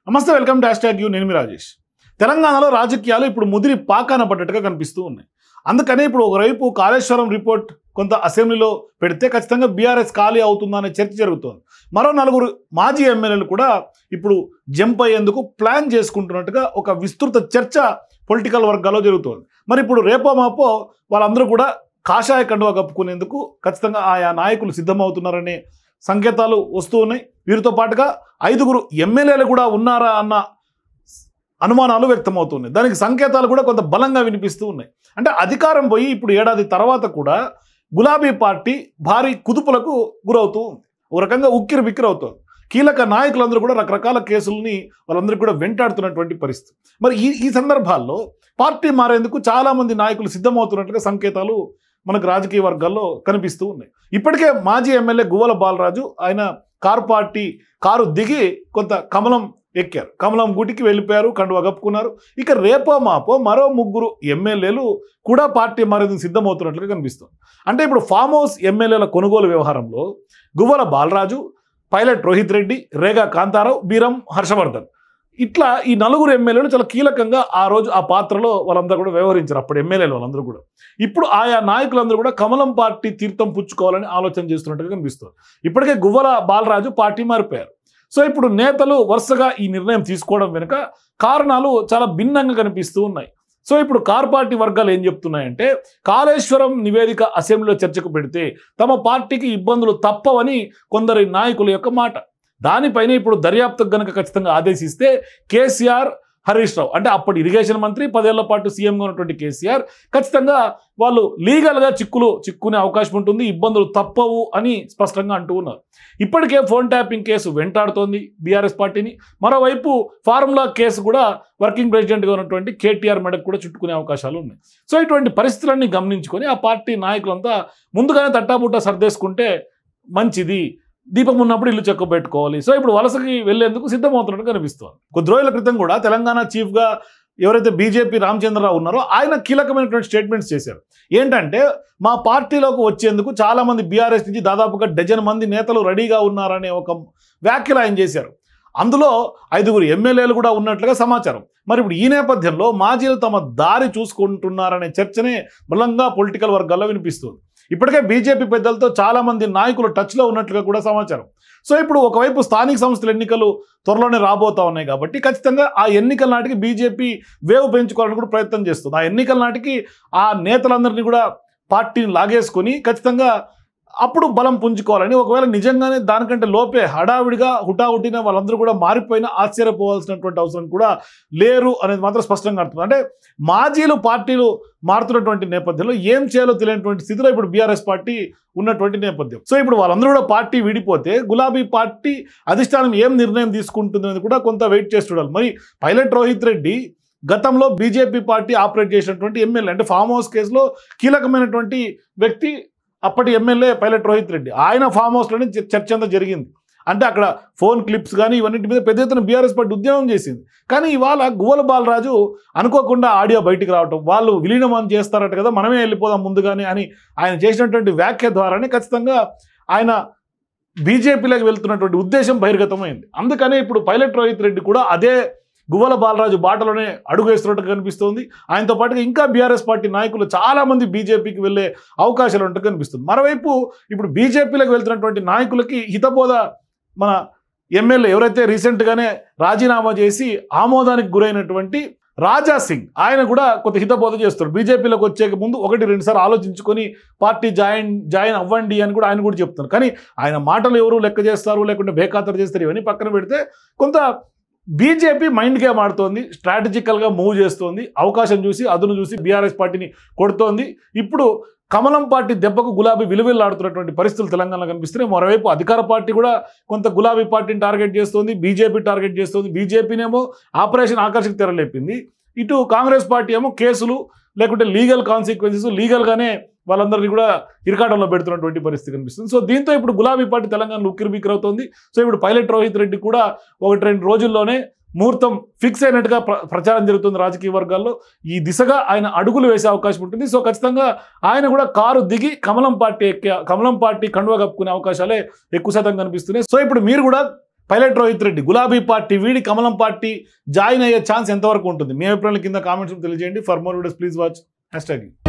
నమస్తే, welcome to #you. నేను మీ రాజేష్. తెలంగాణలో రాజకీయాలు ఇప్పుడు ముదిరి పాకాన పడ్డట్టుగా కనిపిస్తూ ఉన్నాయి. అందుకనే ఇప్పుడు ఒకవైపు కాళేశ్వరం రిపోర్ట్ కొంత అసెంబ్లీలో పెడితే ఖచ్చితంగా బీఆర్ఎస్ ఖాళీ అవుతుందా అనే చర్చ జరుగుతోంది. మరో నలుగురు మాజీ ఎమ్మెల్యేలు కూడా ఇప్పుడు జంప్ అయ్యేందుకు ప్లాన్ చేసుకుంటున్నట్టుగా ఒక విస్తృత చర్చ పొలిటికల్ వర్గాల్లో జరుగుతోంది. మరి ఇప్పుడు రేపో మాపో వాళ్ళందరూ కూడా కాషాయ కండువా కప్పుకునేందుకు ఖచ్చితంగా ఆయా నాయకులు సిద్ధమవుతున్నారనే సంకేతాలు వస్తూ ఉన్నాయి. వీరితో పాటుగా 5గురు ఎమ్మెల్యేలు కూడా ఉన్నారా అన్న అనుమానాలు వ్యక్తమవుతున్నాయి. దానికి సంకేతాలు కూడా కొంత బలంగా వినిపిస్తూ ఉన్నాయి. అంటే అధికారం పోయి ఇప్పుడు ఏడాది తర్వాత కూడా గులాబీ పార్టీ భారీ కుదుపులకు గురవుతూ ఉంది. ఒక రకంగా ఉక్కిరి బిక్కిరి అవుతుంది. కీలక నాయకులందరూ కూడా రకరకాల కేసుల్ని వాళ్ళందరికీ కూడా వెంటాడుతున్నటువంటి పరిస్థితి. మరి ఈ సందర్భాల్లో పార్టీ మారేందుకు చాలామంది నాయకులు సిద్ధమవుతున్నట్లుగా సంకేతాలు మనకు రాజకీయ వర్గాల్లో కనిపిస్తూ ఉన్నాయి. ఇప్పటికే మాజీ ఎమ్మెల్యే గువ్వల బాలరాజు ఆయన కారు దిగి కొంత కమలం ఎక్కారు. కమలం గుటికి వెళ్ళిపోయారు, కండువా కప్పుకున్నారు. ఇక రేపో మాపో మరో 3 ఎమ్మెల్యేలు కూడా పార్టీ మారేందుకు సిద్ధమవుతున్నట్లుగా కనిపిస్తుంది. అంటే ఇప్పుడు ఫామ్ హౌస్ ఎమ్మెల్యేల కొనుగోలు వ్యవహారంలో గువ్వల బాలరాజు, పైలట్ రోహిత్ రెడ్డి, రేగా కాంతారావు, బీరం హర్షవర్ధన్ ఇట్లా ఈ 4 ఎమ్మెల్యేలు చాలా కీలకంగా ఆ రోజు ఆ పాత్రలో వాళ్ళందరూ కూడా వ్యవహరించారు. అప్పుడు ఎమ్మెల్యేలు వాళ్ళందరూ కూడా ఇప్పుడు ఆయా నాయకులందరూ కూడా కమలం పార్టీ తీర్థం పుచ్చుకోవాలని ఆలోచన చేస్తున్నట్టుగా కనిపిస్తుంది. ఇప్పటికే గువ్వల బాలరాజు పార్టీ మారిపోయారు. సో ఇప్పుడు నేతలు వరుసగా ఈ నిర్ణయం తీసుకోవడం వెనుక కారణాలు చాలా భిన్నంగా కనిపిస్తూ ఉన్నాయి. సో ఇప్పుడు కార్ పార్టీ వర్గాలు ఏం చెప్తున్నాయంటే కాళేశ్వరం నివేదిక అసెంబ్లీలో చర్చకు పెడితే తమ పార్టీకి ఇబ్బందులు తప్పవని కొందరి నాయకుల యొక్క మాట. దానిపైన ఇప్పుడు దర్యాప్తుకు గనక ఖచ్చితంగా ఆదేశిస్తే కేసీఆర్, హరీష్ రావు అంటే అప్పటి ఇరిగేషన్ మంత్రి, 10 ఏళ్ల పాటు సీఎంగా ఉన్నటువంటి కేసీఆర్ ఖచ్చితంగా వాళ్ళు లీగల్గా చిక్కునే అవకాశం ఉంటుంది, ఇబ్బందులు తప్పవు అని స్పష్టంగా అంటూ ఉన్నారు. ఇప్పటికే ఫోన్ ట్యాపింగ్ కేసు వెంటాడుతోంది బీఆర్ఎస్ పార్టీని. మరోవైపు ఫార్ములా కేసు కూడా వర్కింగ్ ప్రెసిడెంట్గా ఉన్నటువంటి కేటీఆర్ మెడకు కూడా చుట్టుకునే అవకాశాలు ఉన్నాయి. సో ఇటువంటి పరిస్థితులన్నీ గమనించుకొని ఆ పార్టీ నాయకులంతా ముందుగానే తట్టాబుట్టా సర్దేసుకుంటే మంచిది, దీపం ఉన్నప్పుడు ఇల్లు చెక్క పెట్టుకోవాలి. సో ఇప్పుడు వలసకి వెళ్లేందుకు సిద్ధమవుతున్నట్టు కనిపిస్తుంది. కొద్ది రోజుల క్రితం కూడా తెలంగాణ చీఫ్గా ఎవరైతే బీజేపీ రామచంద్రరావు ఉన్నారో ఆయన కీలకమైనటువంటి స్టేట్మెంట్స్ చేశారు. ఏంటంటే మా పార్టీలోకి వచ్చేందుకు చాలామంది బీఆర్ఎస్ నుంచి దాదాపుగా 12 మంది నేతలు రెడీగా ఉన్నారనే ఒక వ్యాఖ్యలు ఆయన చేశారు. అందులో 5గురు ఎమ్మెల్యేలు కూడా ఉన్నట్లుగా సమాచారం. మరి ఇప్పుడు ఈ నేపథ్యంలో మాజీలు తమ దారి చూసుకుంటున్నారనే చర్చనే బలంగా పొలిటికల్ వర్గాల్లో వినిపిస్తుంది. ఇప్పటికే బీజేపీ పెద్దలతో చాలామంది నాయకులు టచ్లో ఉన్నట్లుగా కూడా సమాచారం. సో ఇప్పుడు ఒకవైపు స్థానిక సంస్థల ఎన్నికలు త్వరలోనే రాబోతా ఉన్నాయి కాబట్టి ఖచ్చితంగా ఆ ఎన్నికల నాటికి బీజేపీ వేవ్ పెంచుకోవాలని కూడా ప్రయత్నం చేస్తుంది. ఆ ఎన్నికల నాటికి ఆ నేతలందరినీ కూడా పార్టీని లాగేసుకొని ఖచ్చితంగా అప్పుడు బలం పుంజుకోవాలని, ఒకవేళ నిజంగానే దానికంటే లోపే హడావిడిగా హుటాహుటిన వాళ్ళందరూ కూడా మారిపోయినా ఆశ్చర్యపోవాల్సినటువంటి అవసరం కూడా లేరు అనేది మాత్రం స్పష్టంగా అర్థం. అంటే మాజీలు పార్టీలు మారుతున్నటువంటి నేపథ్యంలో ఏం చేయాలో తెలియనటువంటి స్థితిలో ఇప్పుడు బీఆర్ఎస్ పార్టీ ఉన్నటువంటి నేపథ్యం. సో ఇప్పుడు వాళ్ళందరూ కూడా పార్టీ విడిపోతే గులాబీ పార్టీ అధిష్టానం ఏం నిర్ణయం తీసుకుంటుంది అనేది కూడా కొంత వెయిట్ చేసి చూడాలి. మరి పైలట్ రోహిత్ రెడ్డి గతంలో బీజేపీ పార్టీ ఆపరేట్ చేసినటువంటి ఎమ్మెల్యే, అంటే ఫామ్ హౌస్ కేసులో కీలకమైనటువంటి వ్యక్తి అప్పటి ఎమ్మెల్యే పైలట్ రోహిత్ రెడ్డి. ఆయన ఫామ్ హౌస్లోనే చర్చ అంతా జరిగింది. అంటే అక్కడ ఫోన్ క్లిప్స్ కానీ ఇవన్నింటి మీద పెద్ద ఎత్తున బీఆర్ఎస్ పార్టీ ఉద్యమం చేసింది. కానీ ఇవాళ గువ్వల బాలరాజు అనుకోకుండా ఆడియో బయటికి రావటం, వాళ్ళు విలీనం చేస్తారట కదా, మనమే వెళ్ళిపోదాం ముందుగానే అని ఆయన చేసినటువంటి వ్యాఖ్య ద్వారానే ఖచ్చితంగా ఆయన బీజేపీలోకి వెళ్తున్నటువంటి ఉద్దేశం బహిర్గతమైంది. అందుకనే ఇప్పుడు పైలట్ రోహిత్ రెడ్డి కూడా అదే గువ్వల బాలరాజు బాటలోనే అడుగు వేస్తున్నట్టు కనిపిస్తుంది. ఆయనతో పాటుగా ఇంకా బీఆర్ఎస్ పార్టీ నాయకులు చాలామంది బీజేపీకి వెళ్ళే అవకాశాలు ఉన్నట్టు కనిపిస్తుంది. మరోవైపు ఇప్పుడు బీజేపీలోకి వెళ్తున్నటువంటి నాయకులకి హితబోధ మన ఎమ్మెల్యే ఎవరైతే రీసెంట్గానే రాజీనామా చేసి ఆమోదానికి గురైనటువంటి రాజా సింగ్, ఆయన కూడా కొంత హితబోధ చేస్తారు. బీజేపీలోకి వచ్చే ముందు 1-2 సార్లు ఆలోచించుకొని పార్టీ జాయిన్ అవ్వండి అని కూడా ఆయన కూడా చెప్తున్నారు. కానీ ఆయన మాటలు ఎవరు లెక్క చేస్తారు, లేకుంటే బేఖాతరు చేస్తారు, ఇవన్నీ పక్కన పెడితే కొంత బీజేపీ మైండ్ గేమ్ ఆడుతోంది, స్ట్రాటజికల్గా మూవ్ చేస్తోంది, అవకాశం చూసి అదును చూసి బీఆర్ఎస్ పార్టీని కొడుతోంది. ఇప్పుడు కమలం పార్టీ దెబ్బకు గులాబీ విలువెల్లాడుతున్నటువంటి పరిస్థితులు తెలంగాణలో కనిపిస్తున్నాయి. మరోవైపు అధికార పార్టీ కూడా కొంత గులాబీ పార్టీని టార్గెట్ చేస్తుంది, బీజేపీ టార్గెట్ చేస్తుంది. బీజేపీనేమో ఆపరేషన్ ఆకర్షకు తెరలేపింది, ఇటు కాంగ్రెస్ పార్టీ ఏమో కేసులు లేకుంటే లీగల్ కాన్సిక్వెన్సెస్ లీగల్గానే వాళ్ళందరినీ కూడా ఇరకాటంలో పెడుతున్నటువంటి పరిస్థితి కనిపిస్తుంది. సో దీంతో ఇప్పుడు గులాబీ పార్టీ తెలంగాణలో ఉక్కిరిబిక్కిరవుతోంది. సో ఇప్పుడు పైలట్ రోహిత్ రెడ్డి కూడా 1-2 రోజుల్లోనే ముహూర్తం ఫిక్స్ అయినట్టుగా ప్రచారం జరుగుతుంది రాజకీయ వర్గాల్లో. ఈ దిశగా ఆయన అడుగులు వేసే అవకాశం ఉంటుంది. సో ఖచ్చితంగా ఆయన కూడా కారు దిగి కమలం పార్టీ కండువా కప్పుకునే అవకాశాలే ఎక్కువ శాతం కనిపిస్తున్నాయి. సో ఇప్పుడు మీరు కూడా పైలట్ రోహిత్ రెడ్డి గులాబీ పార్టీ వీడి కమలం పార్టీ జాయిన్ అయ్యే ఛాన్స్ ఎంతవరకు ఉంటుంది? మీ అభిప్రాయాల కింద కామెంట్స్ తెలియజేయండి. For more videos please watch #.